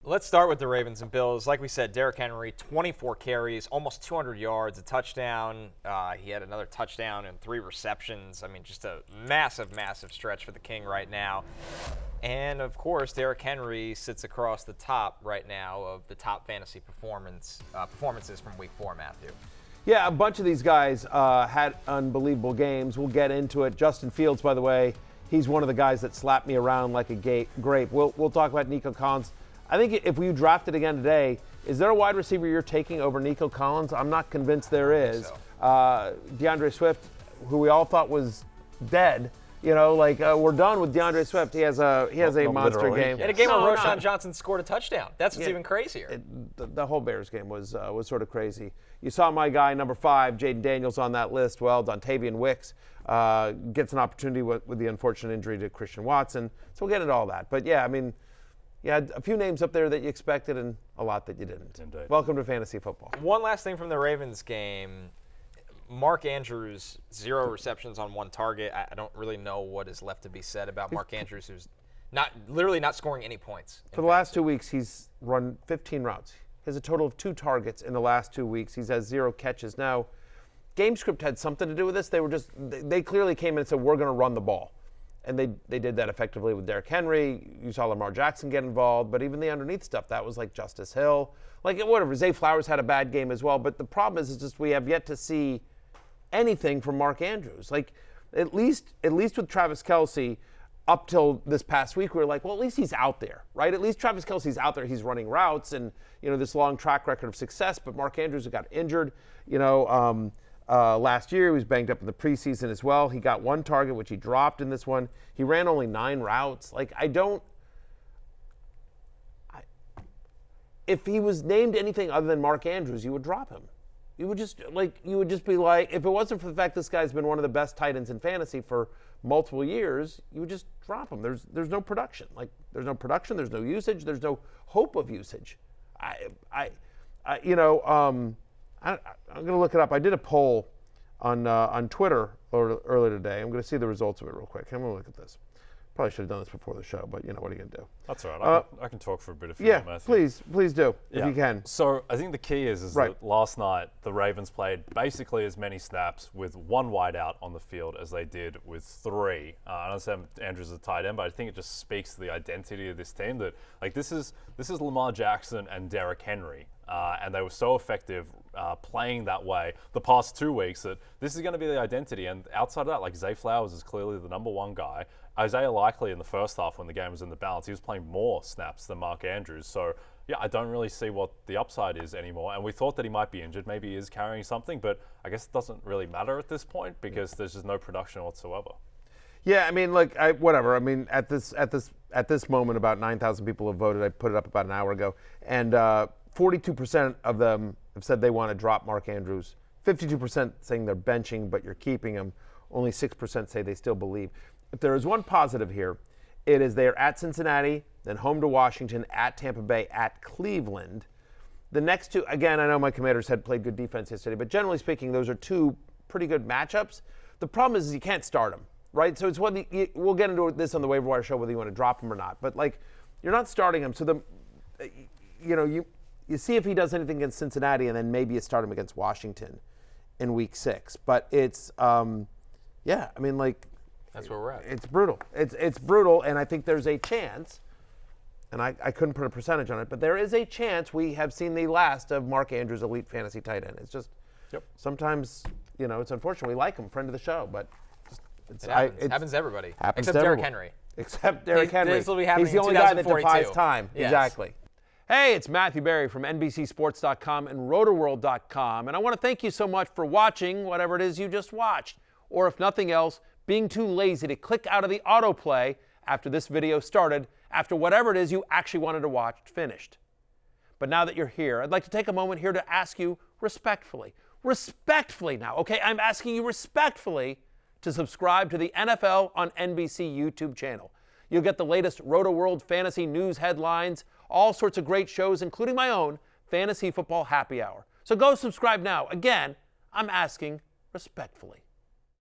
Let's start with the Ravens and Bills. Like we said, Derrick Henry, 24 carries, almost 200 yards, a touchdown. He had another touchdown and 3 receptions. I mean, just a massive, massive stretch for the King right now. And, of course, Derrick Henry sits across the top right now of the top fantasy performances from Week 4, Matthew. Yeah, a bunch of these guys had unbelievable games. We'll get into it. Justin Fields, by the way, he's one of the guys that slapped me around like a grape. We'll talk about Nico Collins. I think if we drafted again today, is there a wide receiver you're taking over Nico Collins? I'm not convinced there is. So. DeAndre Swift, who we all thought was dead, we're done with DeAndre Swift. He has a monster game. In a game where Roshan Johnson scored a touchdown. That's what's even crazier. The whole Bears game was sort of crazy. You saw my guy, number 5, Jaden Daniels, on that list. Well, Dontavian Wicks gets an opportunity with the unfortunate injury to Christian Watson. So we'll get into all that. But, yeah, I mean, you had a few names up there that you expected and a lot that you didn't. Indeed. Welcome to Fantasy Football. One last thing from the Ravens game. Mark Andrews, 0 receptions on 1 target. I don't really know what is left to be said about Mark Andrews, who's literally not scoring any points. For the last 2 weeks, he's run 15 routes. He has a total of 2 targets in the last 2 weeks. He's had 0 catches. Now, game script had something to do with this. They clearly came in and said, we're going to run the ball. And they did that effectively with Derrick Henry. You saw Lamar Jackson get involved. But even the underneath stuff, that was like Justice Hill. Like, whatever. Zay Flowers had a bad game as well. But the problem is just we have yet to see anything from Mark Andrews. Like, at least with Travis Kelce, up till this past week, we were like, well, at least he's out there, right? At least Travis Kelce's out there. He's running routes and, this long track record of success. But Mark Andrews got injured, last year. He was banged up in the preseason as well. He got 1 target, which he dropped in this one. He ran only 9 routes. Like, if he was named anything other than Mark Andrews, you would drop him. You would just be like, if it wasn't for the fact this guy's been one of the best tight ends in fantasy for multiple years, you would just drop him. There's no production. Like, there's no production. There's no usage. There's no hope of usage. I'm going to look it up. I did a poll on Twitter earlier today. I'm going to see the results of it real quick. I'm going to look at this. Probably should have done this before the show, but what are you going to do? That's all right. I can talk for a bit if you want, Matthew. Please do, if you can. So I think the key is that last night the Ravens played basically as many snaps with 1 wideout on the field as they did with 3. I understand Andrews is a tight end, but I think it just speaks to the identity of this team that, like, this is Lamar Jackson and Derrick Henry. And they were so effective playing that way the past 2 weeks that this is going to be the identity. And outside of that, like, Zay Flowers is clearly the number 1 guy. Isaiah Likely in the first half when the game was in the balance, he was playing more snaps than Mark Andrews. So, yeah, I don't really see what the upside is anymore. And we thought that he might be injured. Maybe he is carrying something, but I guess it doesn't really matter at this point because there's just no production whatsoever. Yeah, I mean, look, whatever. I mean, at this moment, about 9,000 people have voted. I put it up about an hour ago. And 42% of them have said they want to drop Mark Andrews. 52% saying they're benching, but you're keeping him. Only 6% say they still believe. If there is one positive here, it is they're at Cincinnati, then home to Washington, at Tampa Bay, at Cleveland. The next 2, again, I know my Commanders had played good defense yesterday, but generally speaking, those are 2 pretty good matchups. The problem is you can't start them, right? So it's we'll get into this on the waiver wire show, whether you want to drop him or not. But, like, you're not starting him. So you see if he does anything against Cincinnati, and then maybe you start him against Washington in Week 6. But it's, that's where we're at. It's brutal. It's brutal, and I think there's a chance, and I couldn't put a percentage on it, but there is a chance we have seen the last of Mark Andrews' elite fantasy tight end. It's just sometimes, it's unfortunate. We like him, friend of the show, but it happens to everybody. Except Derrick Henry. Except Derrick Henry. This will be happening He's the only guy that defies time. Yes. Exactly. Hey, it's Matthew Berry from NBCSports.com and RotoWorld.com, and I want to thank you so much for watching whatever it is you just watched, or if nothing else, being too lazy to click out of the autoplay after this video started, after whatever it is you actually wanted to watch finished. But now that you're here, I'd like to take a moment here to ask you respectfully now, okay? I'm asking you respectfully to subscribe to the NFL on NBC YouTube channel. You'll get the latest RotoWorld fantasy news headlines, all sorts of great shows, including my own Fantasy Football Happy Hour. So go subscribe now. Again, I'm asking respectfully.